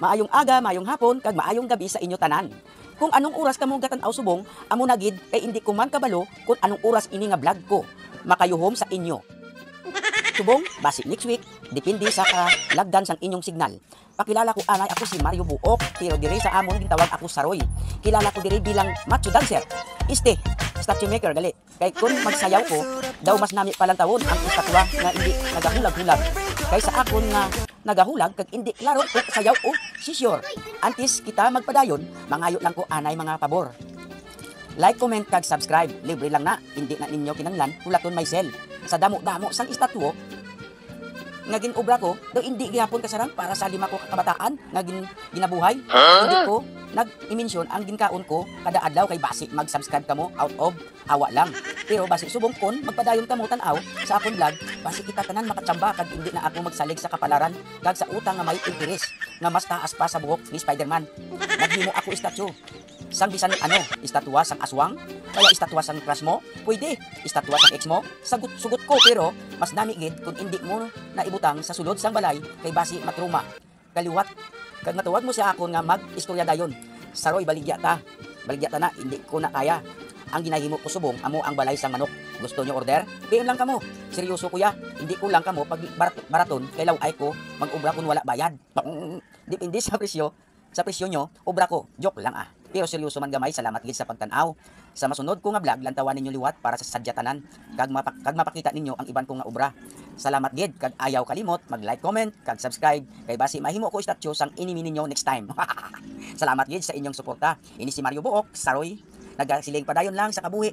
Maayong aga, maayong hapon, kag maayong gabi sa inyo tanan. Kung anong oras kamo gatan-aw subong, amo na gid kay hindi ko man kabalo kung anong oras ini nga vlog ko. Makayuhom sa inyo. Subong, basi next week, depende sa kalagdan sang inyong signal. Pakilala ko anay ako si Mario Buok, pero dire sa amon gintawag ako Saroy. Kilala ko dire bilang macho dancer. Statue maker gali. Kay kung magsayaw ko, daw mas nami palang tawon ang istatwa nga hindi nagahulag-hulag. Kaysa akon nga nagahulag kag hindi klaro kung sayaw o sisyor. Antes kita magpadayon, mangayo lang ko anay mga pabor. Like, comment, kag subscribe. Libre lang na. Hindi na ninyo kinanglan. Hulaton myself. Sa damo-damo sang istatwo, nga ginobra ko, daw hindi gihapon kasarang para sa 5 ko kabataan nga ginabuhay. Hindi ko nag-i-mention ang ginkaon ko kada adlaw kay basi mag-subscribe kamo out of awa lang. Pero basi subong kon magpadayon kamo tan-aw sa akon vlog, basi kita tanan makatsamba kag hindi na ako magsalig sa kapalaran kag sa utang nga may interes nga mas taas pa sa buhok ni Spider-Man. Naghimo ako statue sang bisan istatwa sang aswang, kaya istatwa sang crush mo, pwede, istatwa sang ex mo, sugot ko, pero mas dami gid kung hindi mo na ibutang sa sulod sang balay kay basi matruma. Kaliwat, kag matuwag mo siya ako nga mag-istorya dayon. Saroy, baligya ta na, hindi ko na kaya. Ang ginahimo ko subong, amo ang balay sang manok. Gusto nyo order? PM lang kamo. Seryoso kuya, hindi ko lang kamo pag baraton, kay laway ko, mag-ubra kung wala bayad. Depende sa presyo nyo, obra ko, joke lang ah. Pero seryoso man gamay, salamat gid sa pagtanaw. Sa masunod ko nga vlog, lantawan ninyo liwat para sa sadyatanan, kag mapakita ninyo ang iban ko nga obra. Salamat gid, kag ayaw kalimot, mag-like, comment, kag subscribe, kay basi mahimo ko statue sang inimi ninyo next time. Salamat gid sa inyong suporta. Ini si Mario Buok, Saroy, nagasiling padayon lang sa kabuhi.